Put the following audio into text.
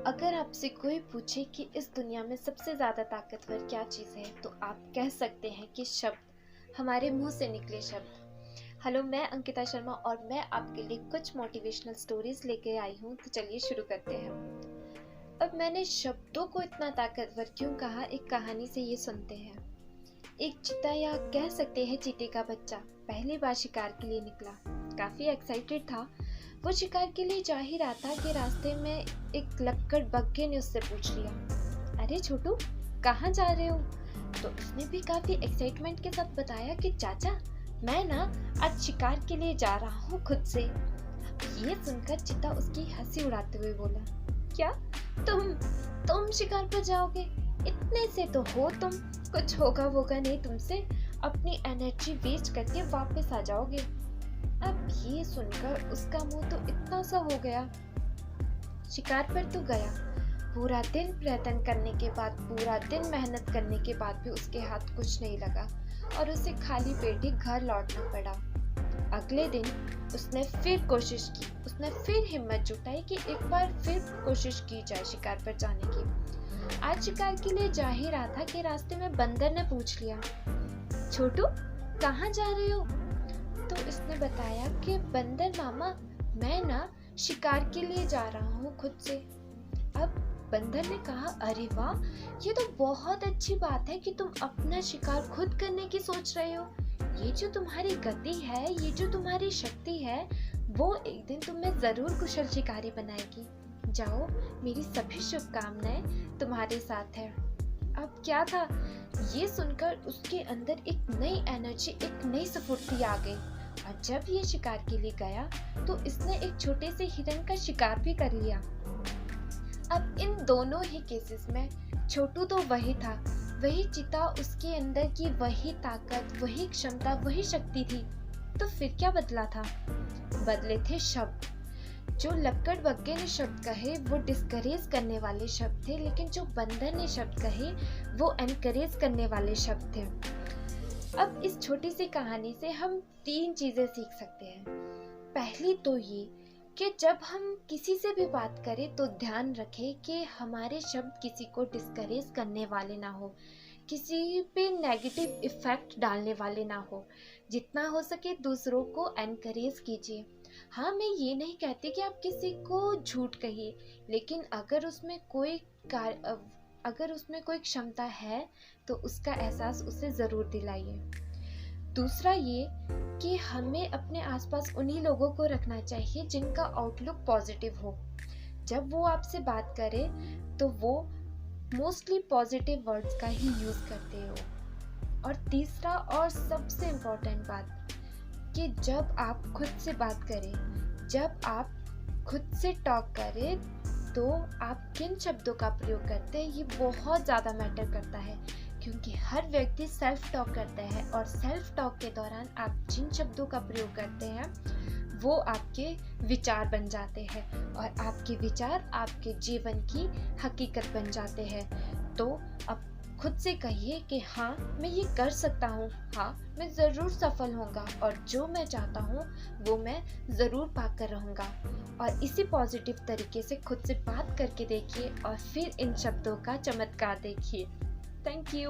अगर आपसे कोई पूछे कि इस दुनिया में सबसे ज़्यादा ताकतवर क्या चीज़ है, तो आप कह सकते हैं कि शब्द, हमारे मुंह से निकले शब्द। हेलो, मैं अंकिता शर्मा और मैं आपके लिए कुछ मोटिवेशनल स्टोरीज लेके आई हूँ। तो चलिए शुरू करते हैं। अब मैंने शब्दों को इतना ताकतवर क्यों कहा, एक कहानी से ये सुनते हैं। एक चीता, या कह सकते हैं चीते का बच्चा, पहली बार शिकार के लिए निकला। काफ़ी एक्साइटेड था। वो शिकार के लिए जा ही रहा था कि रास्ते में एक लक्कड़ बग्घे ने उससे पूछ लिया, अरे छोटू, कहाँ जा रहे हो? तो उसने भी काफी एक्साइटमेंट के साथ बताया कि चाचा, मैं ना आज शिकार के लिए जा रहा हूँ खुद से। ये सुनकर चीता उसकी हंसी उड़ाते हुए बोला, क्या तुम शिकार पर जाओगे? इतने से तो हो तुम, कुछ होगा वोगा नहीं तुमसे, अपनी एनर्जी वेस्ट करके वापस आ जाओगे। अब ये सुनकर उसका मुंह तो इतना सा हो गया। शिकार पर तो गया, पूरा दिन प्रयत्न करने के बाद, पूरा दिन मेहनत करने के बाद भी उसके हाथ कुछ नहीं लगा और उसे खाली पेट ही घर लौटना पड़ा। अगले दिन उसने फिर कोशिश की, उसने फिर हिम्मत जुटाई कि एक बार फिर कोशिश की जाए शिकार पर जाने की। आज शिकार के लिए जा ही रहा था कि रास्ते में बंदर ने पूछ लिया, छोटू, कहाँ जा रहे हो? तो इसने बताया कि बंदर मामा, मैं ना शिकार के लिए जा रहा हूँ खुद से। अब बंदर ने कहा, अरे वाह, ये तो बहुत अच्छी बात है कि तुम अपना शिकार खुद करने की सोच रहे हो। ये जो तुम्हारी गति है, ये जो तुम्हारी शक्ति है, वो एक दिन तुम्हें जरूर कुशल शिकारी बनाएगी। जाओ, मेरी सभी शुभकामनाएं तुम्हारे साथ है। अब क्या था, ये सुनकर उसके अंदर एक नई एनर्जी, एक नई स्फूर्ति आ गई। और जब ये शिकार के लिए गया तो इसने एक छोटे से हिरन का शिकार भी कर लिया। अब इन दोनों ही केसेस में छोटू तो वही था, वही चिता, उसके अंदर की वही ताकत, वही क्षमता, वही शक्ति थी। तो फिर क्या बदला था? बदले थे शब्द। जो लक्कड़ बग्घे ने शब्द कहे वो डिस्करेज करने वाले शब्द थे, लेकिन जो बंदर ने शब्द कहे वो एनकरेज करने वाले शब्द थे। अब इस छोटी सी कहानी से हम 3 चीजें सीख सकते हैं। पहली तो ये कि जब हम किसी से भी बात करें तो ध्यान रखें कि हमारे शब्द किसी को डिस्करेज करने वाले ना हो, किसी पे नेगेटिव इफेक्ट डालने वाले ना हो। जितना हो सके दूसरों को एनकरेज कीजिए। हाँ, मैं ये नहीं कहती कि आप किसी को झूठ कहिए, लेकिन अगर उसमें कोई क्षमता है तो उसका एहसास उसे ज़रूर दिलाइए। दूसरा ये कि हमें अपने आसपास उन्हीं लोगों को रखना चाहिए जिनका आउटलुक पॉजिटिव हो। जब वो आपसे बात करे तो वो मोस्टली पॉजिटिव वर्ड्स का ही यूज़ करते हो। और तीसरा और सबसे इम्पोर्टेंट बात, कि जब आप खुद से बात करें, जब आप खुद से टॉक करें, तो आप किन शब्दों का प्रयोग करते हैं ये बहुत ज़्यादा मैटर करता है। क्योंकि हर व्यक्ति सेल्फ टॉक करता है और सेल्फ टॉक के दौरान आप जिन शब्दों का प्रयोग करते हैं वो आपके विचार बन जाते हैं और आपके विचार आपके जीवन की हकीकत बन जाते हैं। तो अब खुद से कहिए कि हाँ, मैं ये कर सकता हूँ, हाँ, मैं ज़रूर सफल होऊंगा और जो मैं चाहता हूँ वो मैं ज़रूर पाकर रहूँगा। और इसी पॉजिटिव तरीके से खुद से बात करके देखिए और फिर इन शब्दों का चमत्कार देखिए। Thank you.